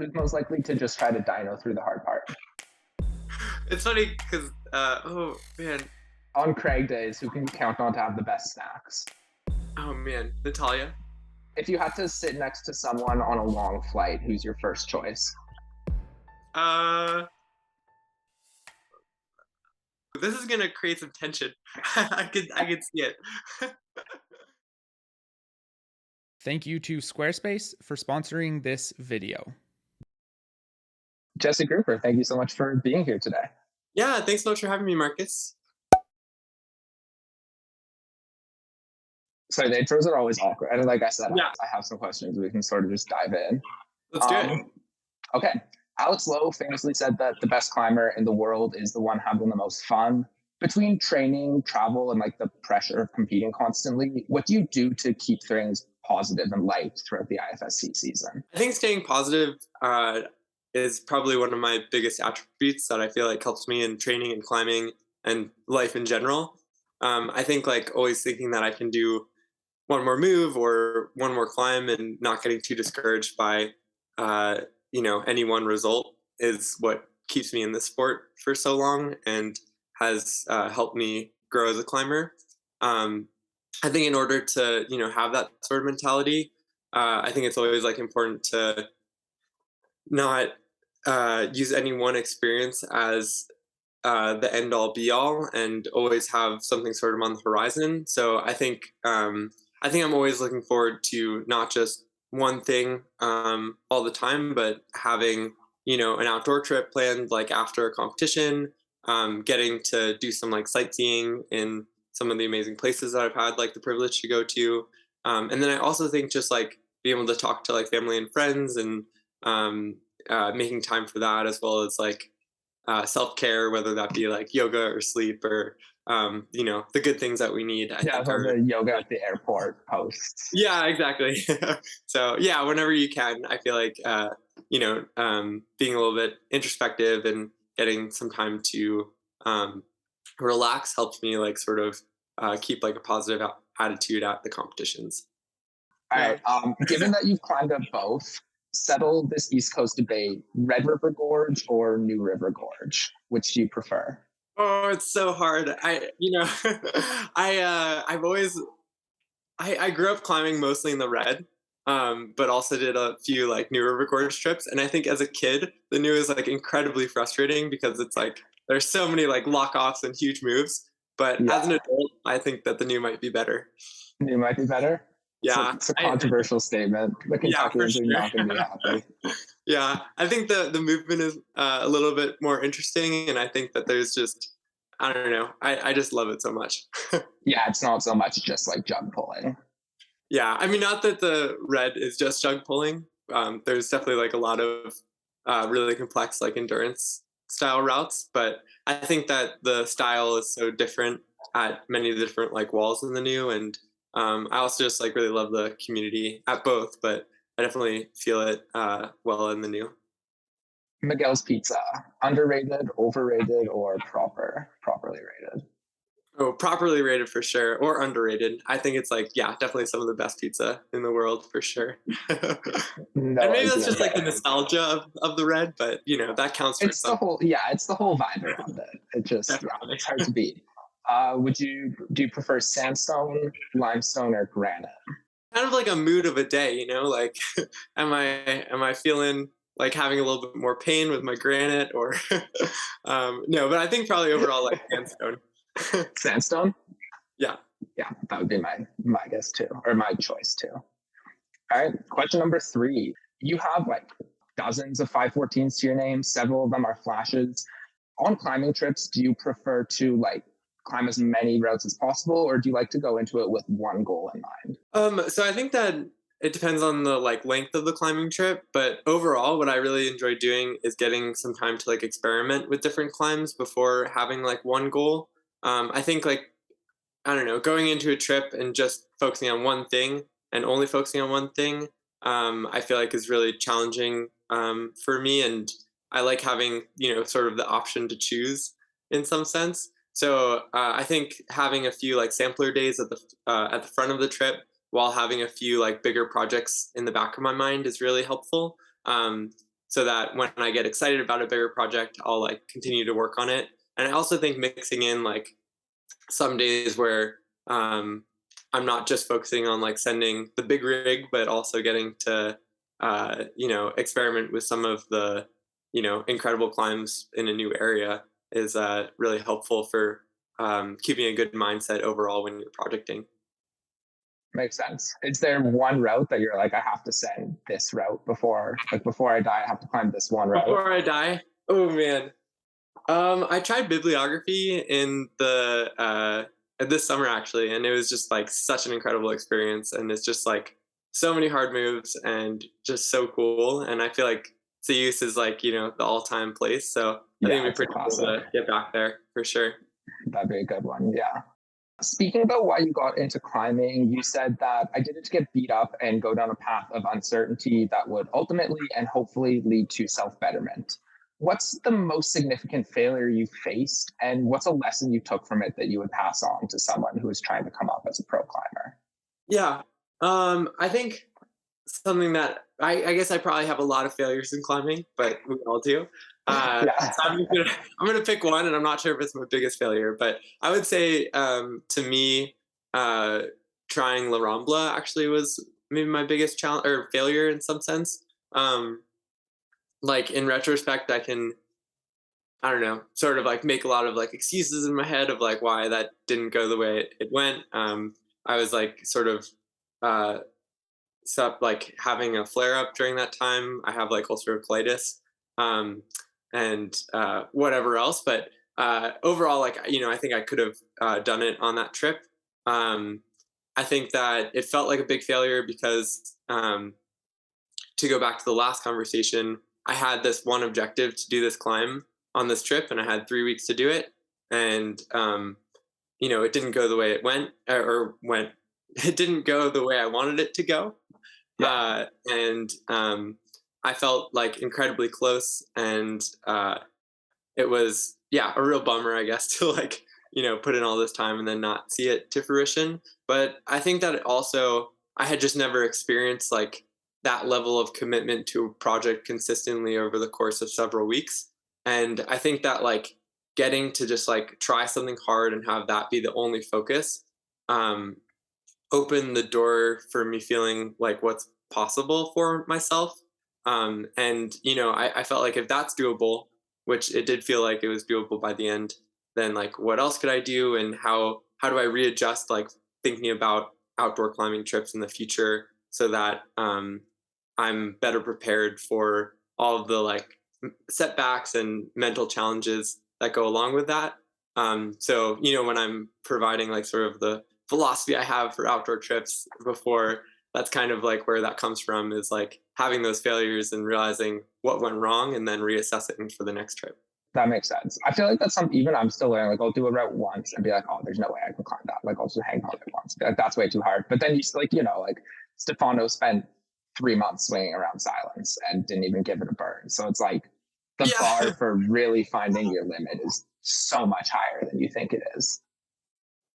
Who's most likely to just try to dino through the hard part? It's funny because, oh man, On Craig days, who can you count on to have the best snacks? oh man, Natalia. If you had to sit next to someone on a long flight, who's your first choice? Uh, this is gonna create some tension. I could see it. Thank you to Squarespace for sponsoring this video. Jesse Grupper, thank you so much for being here today. Yeah, thanks so much for having me, Marcus. So the intros are always awkward. And like I said, Yeah, I have some questions. We can sort of just dive in. let's do it. Okay. Alex Lowe famously said that the best climber in the world is the one having the most fun. Between training, travel, and like the pressure of competing constantly, what do you do to keep things positive and light throughout the IFSC season? I think staying positive is probably one of my biggest attributes that I feel like helps me in training and climbing and life in general. I think like always thinking that I can do one more move or one more climb and not getting too discouraged by any one result is what keeps me in the sport for so long and has helped me grow as a climber. um, I think in order to have that sort of mentality, I think it's always like important to not use any one experience as the end all be all, and always have something sort of on the horizon. So I think I'm always looking forward to not just one thing all the time, but having an outdoor trip planned like after a competition, getting to do some like sightseeing in some of the amazing places that I've had like the privilege to go to, and then I also think just like being able to talk to like family and friends and um, making time for that, as well as like self care, whether that be like yoga or sleep or the good things that we need. I Yeah, think for are the yoga at the airport posts. yeah, exactly. So yeah, whenever you can, I feel like being a little bit introspective and getting some time to um, relax helps me like sort of keep like a positive attitude at the competitions. All Yeah. right. Given that you've climbed up both, settle this East Coast debate: Red River Gorge or New River Gorge. Which do you prefer? Oh, it's so hard. I've always I grew up climbing mostly in the red, but also did a few like New River Gorge trips. And I think as a kid, the new is like incredibly frustrating because it's like there's so many like lock offs and huge moves. But as an Yeah, adult, I think that the new might be better. new might be better. Yeah, It's a controversial statement. The yeah, for Kentuckians are sure. not going to be happy. Yeah, I think the movement is a little bit more interesting, and I think that there's just I don't know. I just love it so much. Yeah, it's not so much just like jug pulling. Yeah, I mean, not that the red is just jug pulling. There's definitely like a lot of really complex like endurance style routes, but I think that the style is so different at many different like walls in the new, and I also just like really love the community at both, but I definitely feel it well in the new. Miguel's Pizza, underrated, overrated, or properly rated? Oh, properly rated for sure, or underrated. I think it's like, yeah, definitely some of the best pizza in the world for sure. And No maybe that's argument just like the there. nostalgia of the red, but that counts for some. It's the whole vibe around it. It just, yeah, Definitely. it's hard to beat. Do you prefer sandstone, limestone, or granite? Kind of like a mood of a day, like am I feeling like having a little bit more pain with my granite or no, but I think probably overall like sandstone. Sandstone? Yeah. Yeah, that would be my guess too, or my choice too. All right, question number 3. You have like dozens of 514s to your name. Several of them are flashes. On climbing trips, do you prefer to like climb as many routes as possible, or do you like to go into it with one goal in mind? So I think that it depends on the like length of the climbing trip, but overall what I really enjoy doing is getting some time to like experiment with different climbs before having like one goal. I think like I don't know, going into a trip and just focusing on one thing and only focusing on one thing, I feel like is really challenging for me. And I like having, sort of the option to choose in some sense. So I think having a few like sampler days at the front of the trip while having a few like bigger projects in the back of my mind is really helpful. so that when I get excited about a bigger project, I'll like continue to work on it. And I also think mixing in like some days where I'm not just focusing on like sending the big rig, but also getting to experiment with some of the incredible climbs in a new area is really helpful for keeping a good mindset overall when you're projecting. Makes sense. Is there one route that you're like, I have to send this route before I die, I have to climb this one route? Before I die? Oh man. I tried bibliography in the this summer actually, and it was just like such an incredible experience, and it's just like so many hard moves and just so cool. And I feel like Zeus is like the all-time place, so I think it'd be pretty cool to get back there for sure. That'd be a good one. Yeah. Speaking about why you got into climbing, you said that I did it to get beat up and go down a path of uncertainty that would ultimately and hopefully lead to self-betterment. What's the most significant failure you faced, and what's a lesson you took from it that you would pass on to someone who is trying to come up as a pro climber? Yeah, I think something that I guess I probably have a lot of failures in climbing, but we all do. So I'm gonna pick one, and I'm not sure if it's my biggest failure, but I would say to me, trying La Rambla actually was maybe my biggest challenge or failure in some sense. Like in retrospect, I don't know, sort of like make a lot of like excuses in my head of like why that didn't go the way it went. I was like sort of like having a flare up during that time. I have like ulcerative colitis. And whatever else. But overall, like, I think I could have done it on that trip. I think that it felt like a big failure because to go back to the last conversation, I had this one objective to do this climb on this trip, and I had 3 weeks to do it. And, it didn't go the way it went, it didn't go the way I wanted it to go. Yeah. I felt like incredibly close, and it was a real bummer, I guess, to like put in all this time and then not see it to fruition. But I think that I had just never experienced like that level of commitment to a project consistently over the course of several weeks. And I think that like getting to just like try something hard and have that be the only focus opened the door for me feeling like what's possible for myself. I felt like if that's doable, which it did feel like it was doable by the end, then like what else could I do, and how do I readjust like thinking about outdoor climbing trips in the future so that I'm better prepared for all of the like setbacks and mental challenges that go along with that. So when I'm providing like sort of the philosophy I have for outdoor trips before, that's kind of like where that comes from, is like having those failures and realizing what went wrong and then reassessing for the next trip. That makes sense. I feel like that's something even I'm still learning. Like I'll do a route once and be like, oh, there's no way I can climb that. Like I'll just hang on it once. Like, that's way too hard. But then you like, like Stefano spent 3 months swinging around silence and didn't even give it a burn. So it's like the bar for really finding your limit is so much higher than you think it is.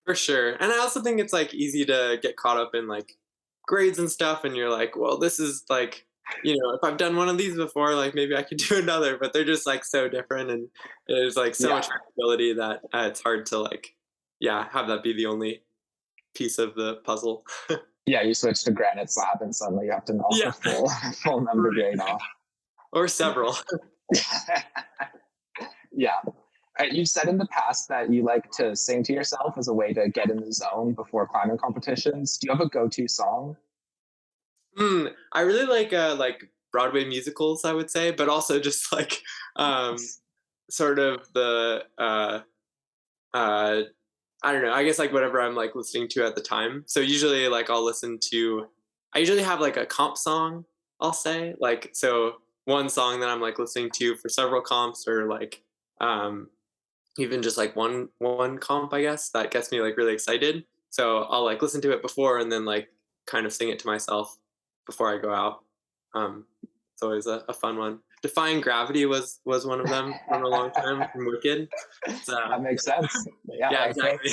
For sure. And I also think it's like easy to get caught up in like grades and stuff, and you're like, well, this is like, if I've done one of these before, like maybe I could do another, but they're just like so different, and there's like so much flexibility that it's hard to like have that be the only piece of the puzzle. You switch to granite slab and suddenly you have to knock a full number grade off, or several. You've said in the past that you like to sing to yourself as a way to get in the zone before climbing competitions. Do you have a go-to song? I really like Broadway musicals, I would say, but also just like sort of the I don't know, I guess like whatever I'm like listening to at the time. So usually like I usually have like a comp song, I'll say. Like so one song that I'm like listening to for several comps, or like even just like one comp, I guess, that gets me like really excited. So I'll like listen to it before and then like kind of sing it to myself before I go out. It's always a fun one. Defying Gravity was one of them for a long time from Wicked. So, that makes sense. Yeah, exactly.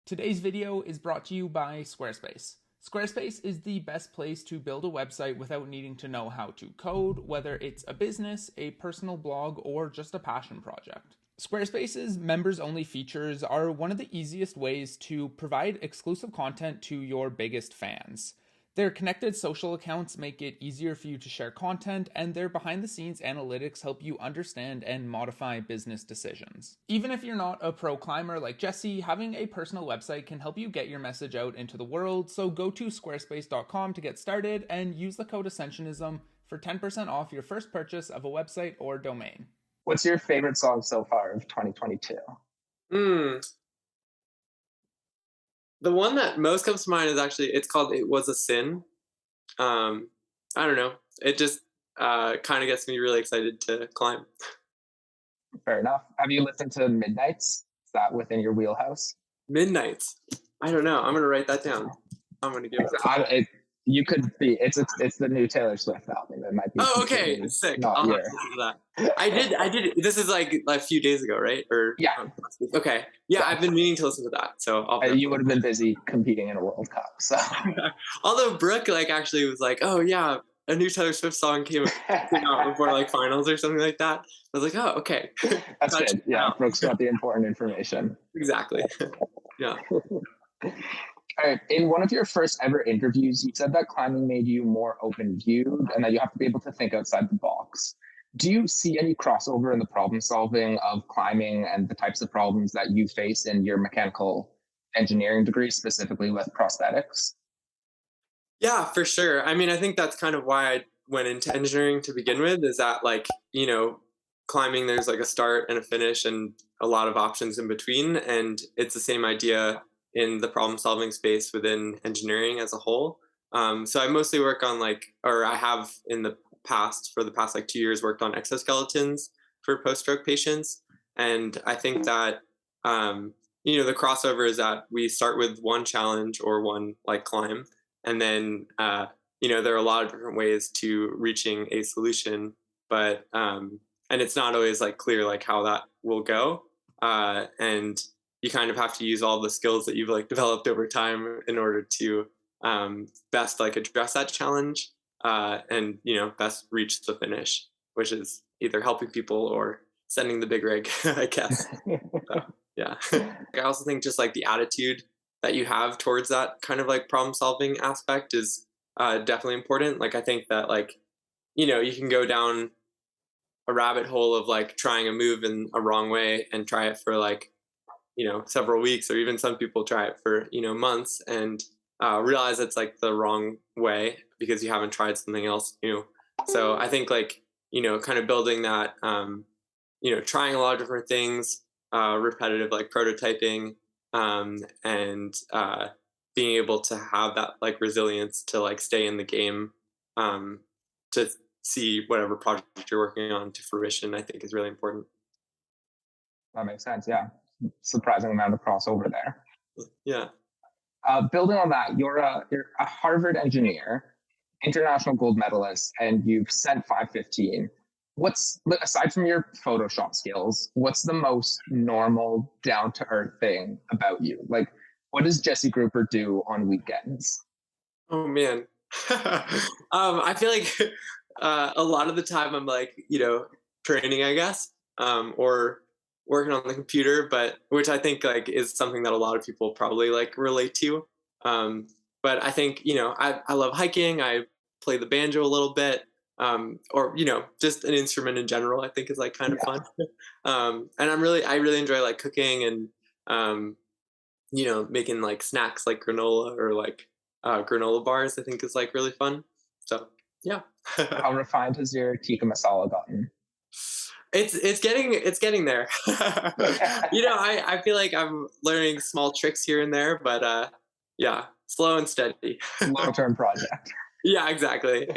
Today's video is brought to you by Squarespace. Squarespace is the best place to build a website without needing to know how to code, whether it's a business, a personal blog, or just a passion project. Squarespace's members-only features are one of the easiest ways to provide exclusive content to your biggest fans. Their connected social accounts make it easier for you to share content, and their behind-the-scenes analytics help you understand and modify business decisions. Even if you're not a pro climber like Jesse, having a personal website can help you get your message out into the world, so go to squarespace.com to get started and use the code Ascensionism for 10% off your first purchase of a website or domain. What's your favorite song so far of 2022? The one that most comes to mind is actually, it's called It Was a Sin. I don't know. It just kind of gets me really excited to climb. Fair enough. Have you listened to Midnights? Is that within your wheelhouse? Midnights. I don't know. I'm going to write that down. I'm going to give it. You could be. It's the new Taylor Swift album. It might be. Oh, okay. Sick. I'll have to listen to that. I did. This is like a few days ago, right? Or yeah. Okay. Yeah, I've been meaning to listen to that. So you would have been busy competing in a World Cup. So. Although Brooke actually was like, oh yeah, a new Taylor Swift song came out before finals or something like that. I was like, oh, okay. That's good. Yeah, Brooke's got the important information. Exactly. Yeah. All right. In one of your first ever interviews, you said that climbing made you more open-viewed and that you have to be able to think outside the box. Do you see any crossover in the problem solving of climbing and the types of problems that you face in your mechanical engineering degree, specifically with prosthetics? Yeah, for sure. I mean, I think that's kind of why I went into engineering to begin with, is that climbing, there's a start and a finish and a lot of options in between. And it's the same idea in the problem solving space within engineering as a whole. So I mostly work on or I have in the past, for the past 2 years, worked on exoskeletons for post-stroke patients. And I think that, the crossover is that we start with one challenge or one climb. And then, there are a lot of different ways to reaching a solution, but, and it's not always clear how that will go. And you kind of have to use all the skills that you've developed over time in order to best address that challenge and best reach the finish, which is either helping people or sending the big rig, I guess. Yeah. I also think just the attitude that you have towards that kind of problem solving aspect is definitely important. I think that you can go down a rabbit hole of trying a move in a wrong way and try it for several weeks, or even some people try it for months and realize it's the wrong way because you haven't tried something else new. So I think kind of building that trying a lot of different things, repetitive prototyping, and being able to have that resilience to stay in the game, to see whatever project you're working on to fruition, I think is really important. That makes sense. Yeah. Surprising amount of crossover there. Yeah. Building on that, you're a Harvard engineer, international gold medalist, and you've sent 515. What's, aside from your Photoshop skills, what's the most normal, down-to-earth thing about you? What does Jesse Grupper do on weekends? Oh man. I feel a lot of the time I'm training, I guess, or working on the computer, but which I think is something that a lot of people probably relate to. But I think, I love hiking. I play the banjo a little bit, or, just an instrument in general, I think is kind of fun. And I really enjoy cooking and, making snacks like granola or granola bars, I think is really fun. So yeah. How refined has your tikka masala gotten? It's getting there. I feel I'm learning small tricks here and there, but yeah, slow and steady. Long-term project. Yeah, exactly.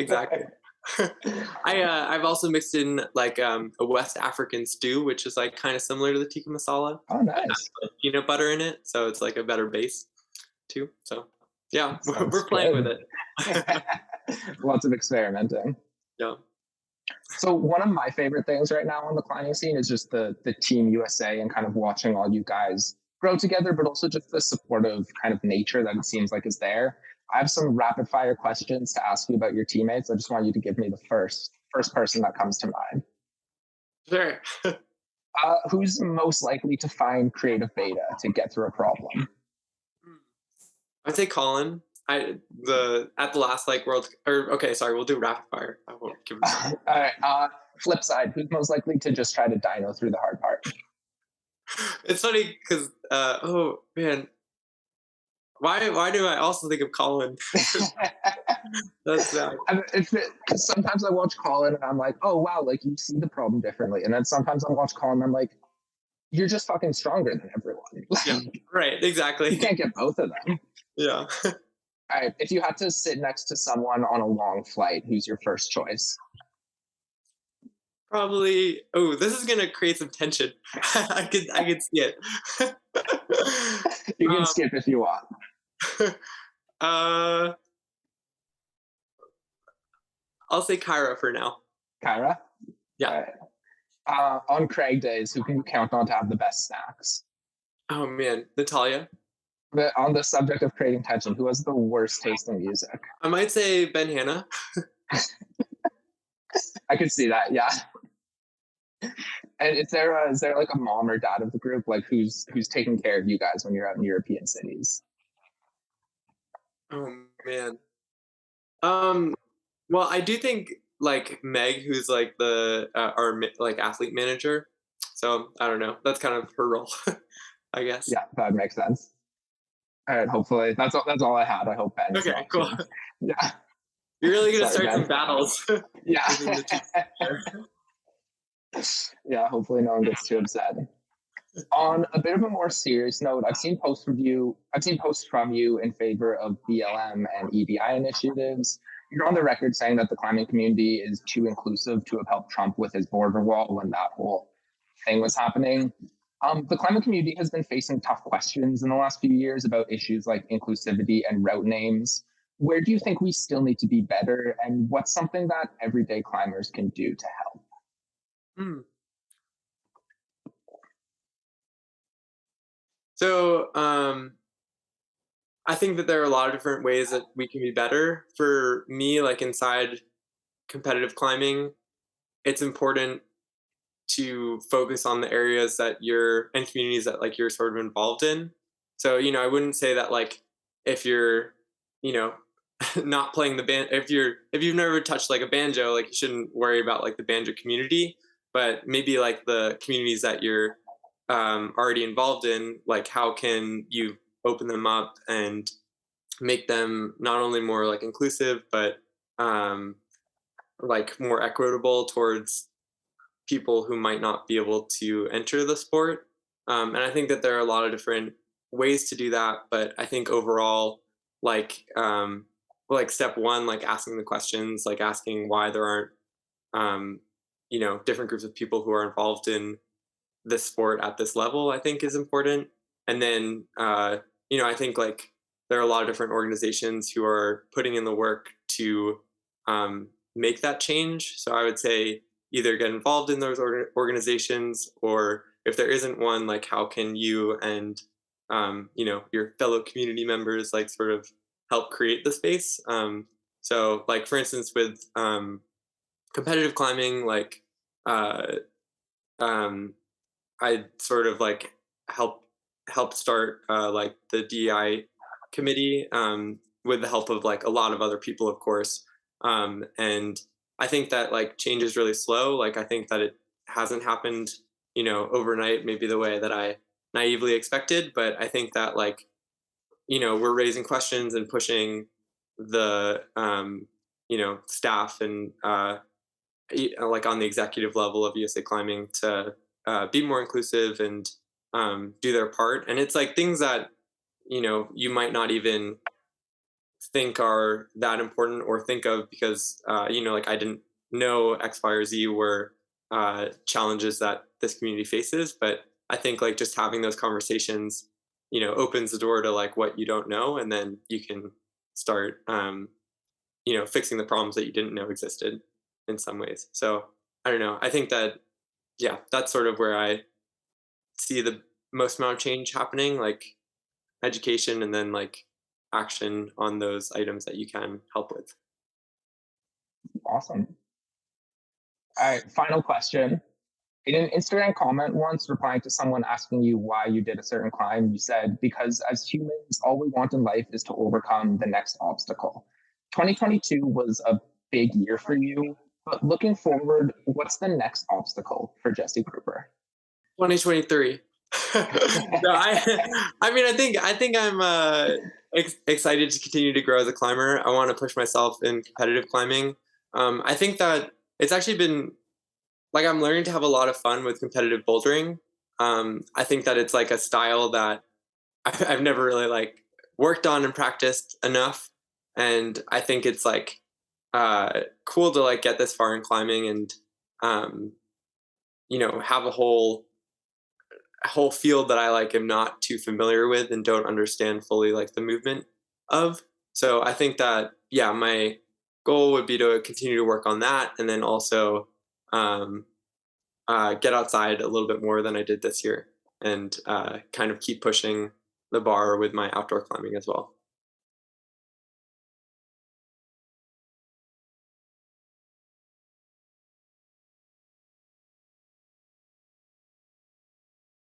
I've also mixed in a West African stew, which is kind of similar to the tikka masala. Oh, nice. Peanut butter in it, so it's a better base too. So yeah, we're playing with it. Lots of experimenting. Yeah. So one of my favorite things right now on the climbing scene is just the Team USA and kind of watching all you guys grow together, but also just the supportive kind of nature that it seems is there. I have some rapid fire questions to ask you about your teammates. I just want you to give me the first person that comes to mind. Sure. Who's most likely to find creative beta to get through a problem? I'd say Colin. At the last like world, or okay, sorry, we'll do rapid fire. I won't give it. All right. Flip side, who's most likely to just try to dino through the hard part? It's funny because oh man, why do I also think of Colin? That's because sometimes I watch Colin and I'm like, oh wow, like you see the problem differently, and then sometimes I watch Colin and I'm like, you're just fucking stronger than everyone. Yeah, right, exactly. You can't get both of them. Yeah. All right, if you had to sit next to someone on a long flight, who's your first choice? Probably. Oh, this is gonna create some tension. I could see it. You can skip if you want. I'll say Kyra for now. Kyra? Yeah. On Craig days, who can you count on to have the best snacks? Oh man, Natalia. But on the subject of creating tension, who has the worst taste in music? I might say Ben Hanna. I could see that, yeah. And is there like a mom or dad of the group, like who's taking care of you guys when you're out in European cities? Oh man. Well, I do think like Meg, who's like our like athlete manager. So I don't know. That's kind of her role, I guess. Yeah, that makes sense. All right, hopefully that's all I had. I hope Ben. Okay, cool. Yeah. You're really gonna start some battles. Yeah. Yeah, hopefully no one gets too upset. On a bit of a more serious note, I've seen posts from you in favor of BLM and EDI initiatives. You're on the record saying that the climbing community is too inclusive to have helped Trump with his border wall when that whole thing was happening. The climbing community has been facing tough questions in the last few years about issues like inclusivity and route names. Where do you think we still need to be better, and what's something that everyday climbers can do to help? So I think that there are a lot of different ways that we can be better. For me, like inside competitive climbing, it's important to focus on the areas that and communities that like you're sort of involved in. So, I wouldn't say that like if you're, not playing the band, if you've never touched like a banjo, like you shouldn't worry about like the banjo community, but maybe like the communities that you're already involved in, like how can you open them up and make them not only more like inclusive, but like more equitable towards people who might not be able to enter the sport. And I think that there are a lot of different ways to do that, but I think overall, like step one, like asking the questions, like asking why there aren't different groups of people who are involved in this sport at this level, I think is important. And then I think like there are a lot of different organizations who are putting in the work to make that change. So I would say either get involved in those organizations, or if there isn't one, like how can you and your fellow community members like sort of help create the space. So like for instance with competitive climbing, like I sort of like help start like the DEI committee with the help of like a lot of other people, of course. And I think that like change is really slow. Like I think that it hasn't happened, overnight, maybe the way that I naively expected. But I think that like, we're raising questions and pushing the, staff and like on the executive level of USA Climbing to be more inclusive and do their part. And it's like things that, you might not even think are that important or think of because, like I didn't know X, Y, or Z were challenges that this community faces. But I think like just having those conversations, opens the door to like what you don't know. And then you can start, fixing the problems that you didn't know existed in some ways. So I don't know. I think that, yeah, that's sort of where I see the most amount of change happening, like education and then like action on those items that you can help with. Awesome. All right, final question. In an Instagram comment once replying to someone asking you why you did a certain climb, you said, because as humans, all we want in life is to overcome the next obstacle. 2022 was a big year for you, but looking forward, what's the next obstacle for Jesse Grupper? 2023. No, I mean, I think I'm excited to continue to grow as a climber. I want to push myself in competitive climbing. I think that it's actually been like I'm learning to have a lot of fun with competitive bouldering. I think that it's like a style that I've never really like worked on and practiced enough, and I think it's like cool to like get this far in climbing and you know, have a whole field that I like am not too familiar with and don't understand fully like the movement of. So I think that yeah, my goal would be to continue to work on that, and then also um, get outside a little bit more than I did this year, and kind of keep pushing the bar with my outdoor climbing as well.